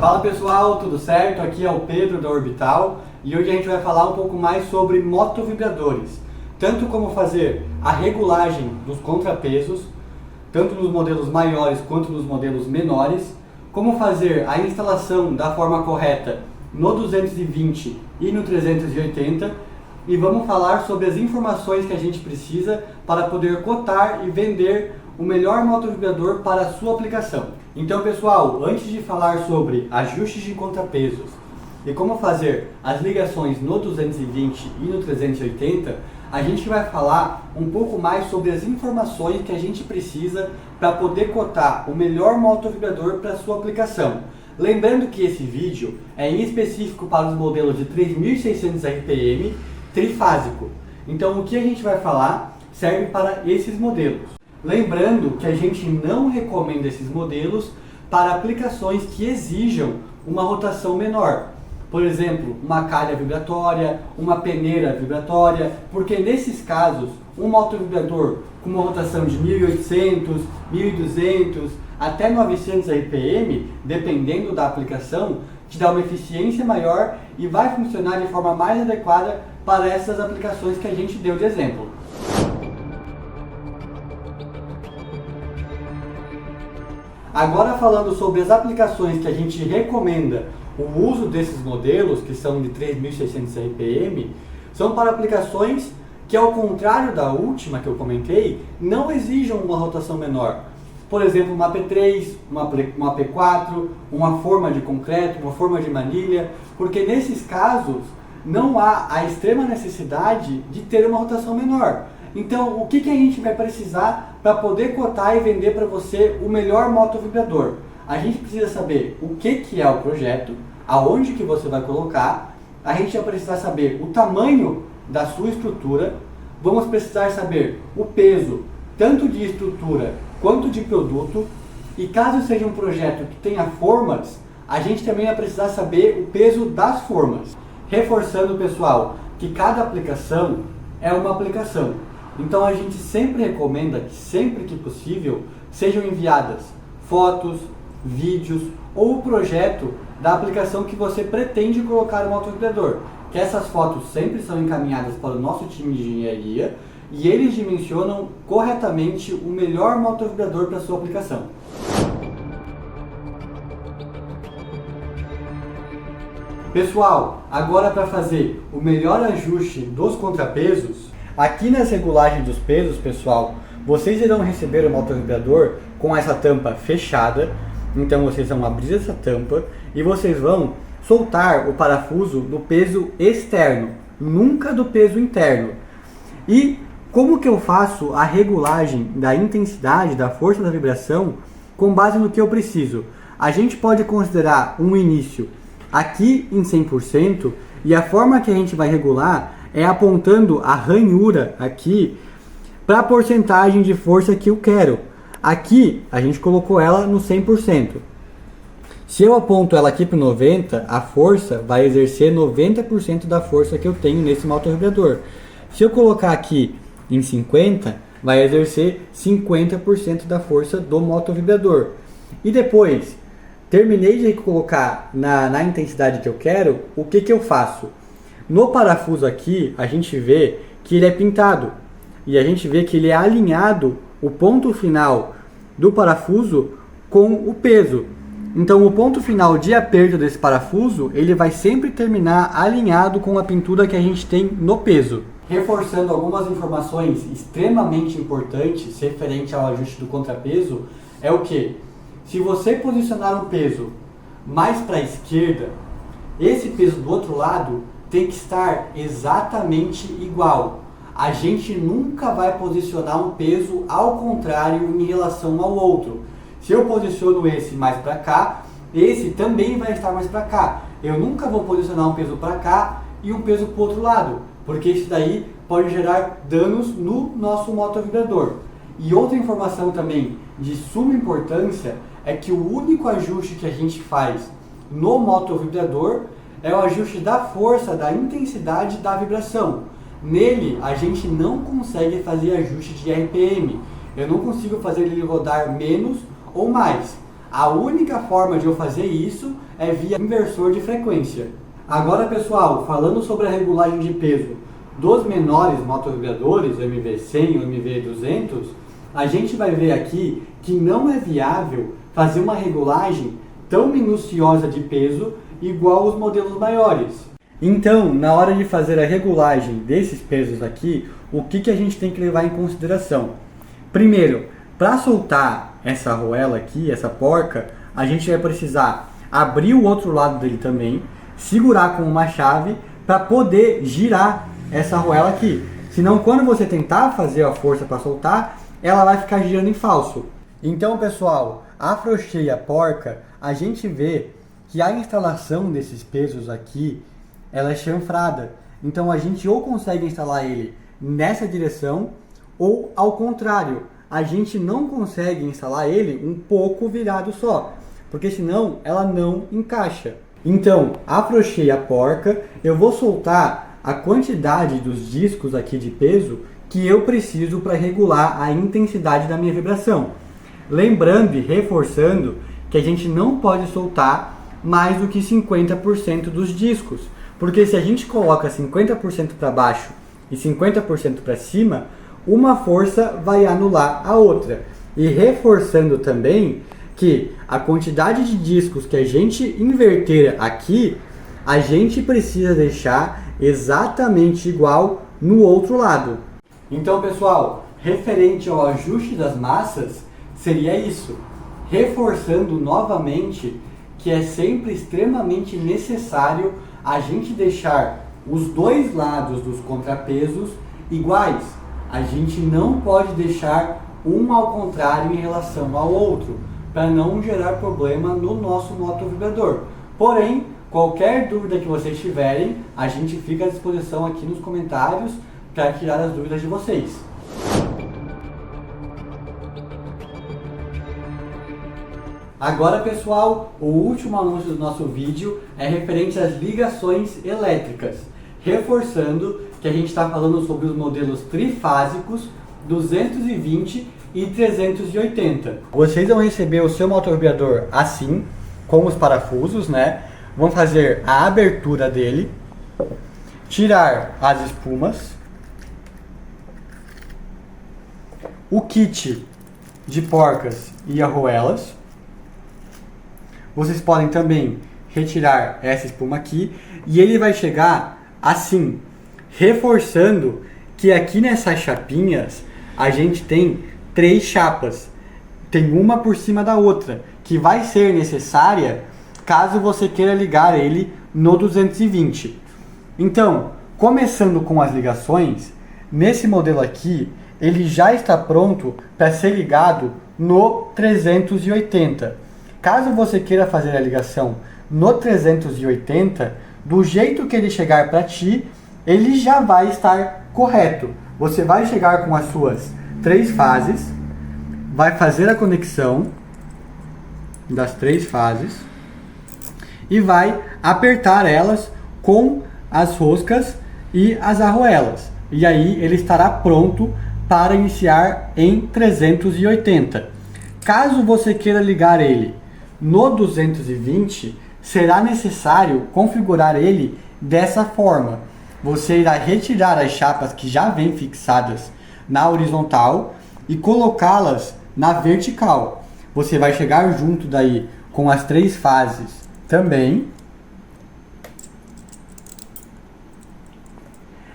Fala pessoal, tudo certo? Aqui é o Pedro da Orbital e hoje a gente vai falar um pouco mais sobre motovibradores, tanto como fazer a regulagem dos contrapesos, tanto nos modelos maiores quanto nos modelos menores, como fazer a instalação da forma correta no 220 e no 380 e vamos falar sobre as informações que a gente precisa para poder cotar e vender o melhor motovibrador para a sua aplicação. Então pessoal, antes de falar sobre ajustes de contrapesos e como fazer as ligações no 220 e no 380, a gente vai falar um pouco mais sobre as informações que a gente precisa para poder cotar o melhor motovibrador para a sua aplicação. Lembrando que esse vídeo é em específico para os modelos de 3.600 RPM trifásico. Então o que a gente vai falar serve para esses modelos. Lembrando que a gente não recomenda esses modelos para aplicações que exijam uma rotação menor. Por exemplo, uma calha vibratória, uma peneira vibratória, porque nesses casos, um motovibrador com uma rotação de 1.800, 1.200 até 900 RPM, dependendo da aplicação, te dá uma eficiência maior e vai funcionar de forma mais adequada para essas aplicações que a gente deu de exemplo. Agora falando sobre as aplicações que a gente recomenda o uso desses modelos, que são de 3.600 RPM, são para aplicações que, ao contrário da última que eu comentei, não exijam uma rotação menor. Por exemplo, uma P3, uma P4, uma forma de concreto, uma forma de manilha, porque nesses casos não há a extrema necessidade de ter uma rotação menor. Então, o que a gente vai precisar para poder cotar e vender para você o melhor motovibrador? A gente precisa saber o que é o projeto, aonde que você vai colocar, a gente vai precisar saber o tamanho da sua estrutura, vamos precisar saber o peso, tanto de estrutura quanto de produto, e caso seja um projeto que tenha formas, a gente também vai precisar saber o peso das formas. Reforçando, pessoal, que cada aplicação é uma aplicação. Então a gente sempre recomenda que, sempre que possível, sejam enviadas fotos, vídeos ou o projeto da aplicação que você pretende colocar no motovibrador. Que essas fotos sempre são encaminhadas para o nosso time de engenharia e eles dimensionam corretamente o melhor motovibrador para a sua aplicação. Pessoal, agora para fazer o melhor ajuste dos contrapesos, aqui nas regulagens dos pesos, pessoal, vocês irão receber o motovibrador com essa tampa fechada. Então vocês vão abrir essa tampa e vocês vão soltar o parafuso do peso externo, nunca do peso interno. E como que eu faço a regulagem da intensidade, da força da vibração, com base no que eu preciso? A gente pode considerar um início aqui em 100% e a forma que a gente vai regular é apontando a ranhura aqui para a porcentagem de força que eu quero. Aqui a gente colocou ela no 100%. Se eu aponto ela aqui para 90%, a força vai exercer 90% da força que eu tenho nesse motovibrador. Se eu colocar aqui em 50%, vai exercer 50% da força do motovibrador. E depois, terminei de colocar na intensidade que eu quero, o que eu faço? No parafuso aqui, a gente vê que ele é pintado. E a gente vê que ele é alinhado, o ponto final do parafuso com o peso. Então o ponto final de aperto desse parafuso, ele vai sempre terminar alinhado com a pintura que a gente tem no peso. Reforçando algumas informações extremamente importantes referente ao ajuste do contrapeso, é o que? Se você posicionar um peso mais para a esquerda, esse peso do outro lado tem que estar exatamente igual. A gente nunca vai posicionar um peso ao contrário em relação ao outro. Se eu posiciono esse mais para cá, esse também vai estar mais para cá. Eu nunca vou posicionar um peso para cá e um peso para o outro lado, porque isso daí pode gerar danos no nosso motovibrador. E outra informação também de suma importância é que o único ajuste que a gente faz no motovibrador é o ajuste da força, da intensidade da vibração. Nele, a gente não consegue fazer ajuste de RPM. Eu não consigo fazer ele rodar menos ou mais. A única forma de eu fazer isso é via inversor de frequência. Agora, pessoal, falando sobre a regulagem de peso dos menores motovibradores, o MV100 e o MV200, a gente vai ver aqui que não é viável fazer uma regulagem tão minuciosa de peso igual os modelos maiores. Então, na hora de fazer a regulagem desses pesos aqui, o que a gente tem que levar em consideração? Primeiro, para soltar essa arruela aqui, essa porca, a gente vai precisar abrir o outro lado dele também, segurar com uma chave para poder girar essa arruela aqui. Senão, quando você tentar fazer a força para soltar, ela vai ficar girando em falso. Então, pessoal, afrouxei a porca, a gente vê que a instalação desses pesos aqui, ela é chanfrada. Então, a gente ou consegue instalar ele nessa direção, ou ao contrário, a gente não consegue instalar ele um pouco virado só, porque senão ela não encaixa. Então, afrouxei a porca, eu vou soltar a quantidade dos discos aqui de peso que eu preciso para regular a intensidade da minha vibração. Lembrando e reforçando que a gente não pode soltar mais do que 50% dos discos, porque se a gente coloca 50% para baixo e 50% para cima, uma força vai anular a outra. E reforçando também que a quantidade de discos que a gente inverter aqui, a gente precisa deixar exatamente igual no outro lado. Então, pessoal, referente ao ajuste das massas, seria isso. Reforçando novamente que é sempre extremamente necessário a gente deixar os dois lados dos contrapesos iguais. A gente não pode deixar um ao contrário em relação ao outro, para não gerar problema no nosso motovibrador. Porém, qualquer dúvida que vocês tiverem, a gente fica à disposição aqui nos comentários para tirar as dúvidas de vocês. Agora, pessoal, o último anúncio do nosso vídeo é referente às ligações elétricas, reforçando que a gente está falando sobre os modelos trifásicos 220 e 380. Vocês vão receber o seu motovibrador assim, com os parafusos, né? Vão fazer a abertura dele, tirar as espumas, o kit de porcas e arruelas. Vocês podem também retirar essa espuma aqui e ele vai chegar assim, reforçando que aqui nessas chapinhas a gente tem 3 chapas, tem uma por cima da outra, que vai ser necessária caso você queira ligar ele no 220. Então, começando com as ligações, nesse modelo aqui, ele já está pronto para ser ligado no 380. Caso você queira fazer a ligação no 380, do jeito que ele chegar para ti, ele já vai estar correto. Você vai chegar com as suas 3 fases, vai fazer a conexão das 3 fases e vai apertar elas com as roscas e as arruelas. E aí ele estará pronto para iniciar em 380. Caso você queira ligar ele no 220, será necessário configurar ele dessa forma. Você irá retirar as chapas que já vêm fixadas na horizontal e colocá-las na vertical. Você vai chegar junto daí com as 3 fases também.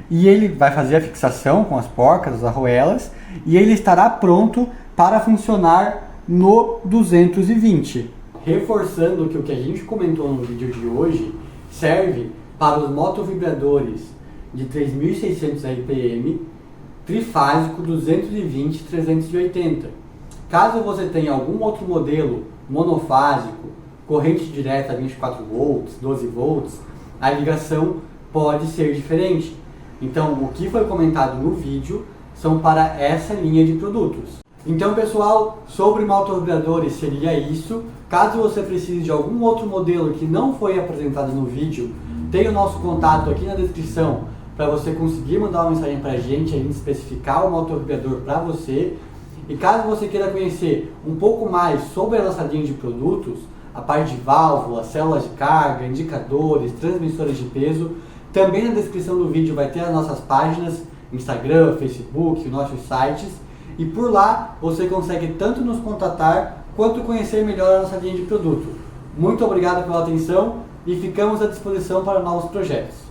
E ele vai fazer a fixação com as porcas, as arruelas, e ele estará pronto para funcionar no 220. Reforçando que o que a gente comentou no vídeo de hoje serve para os motovibradores de 3.600 RPM, trifásico 220 e 380. Caso você tenha algum outro modelo monofásico, corrente direta 24 volts, 12 volts, a ligação pode ser diferente. Então, o que foi comentado no vídeo são para essa linha de produtos. Então, pessoal, sobre motovibradores seria isso. Caso você precise de algum outro modelo que não foi apresentado no vídeo, tem o nosso contato aqui na descrição para você conseguir mandar uma mensagem para a gente especificar o motovibrador para você. E caso você queira conhecer um pouco mais sobre a nossa linha de produtos, a parte de válvulas, células de carga, indicadores, transmissores de peso, também na descrição do vídeo vai ter as nossas páginas, Instagram, Facebook, nossos sites, e por lá você consegue tanto nos contatar quanto conhecer melhor a nossa linha de produto. Muito obrigado pela atenção e ficamos à disposição para novos projetos.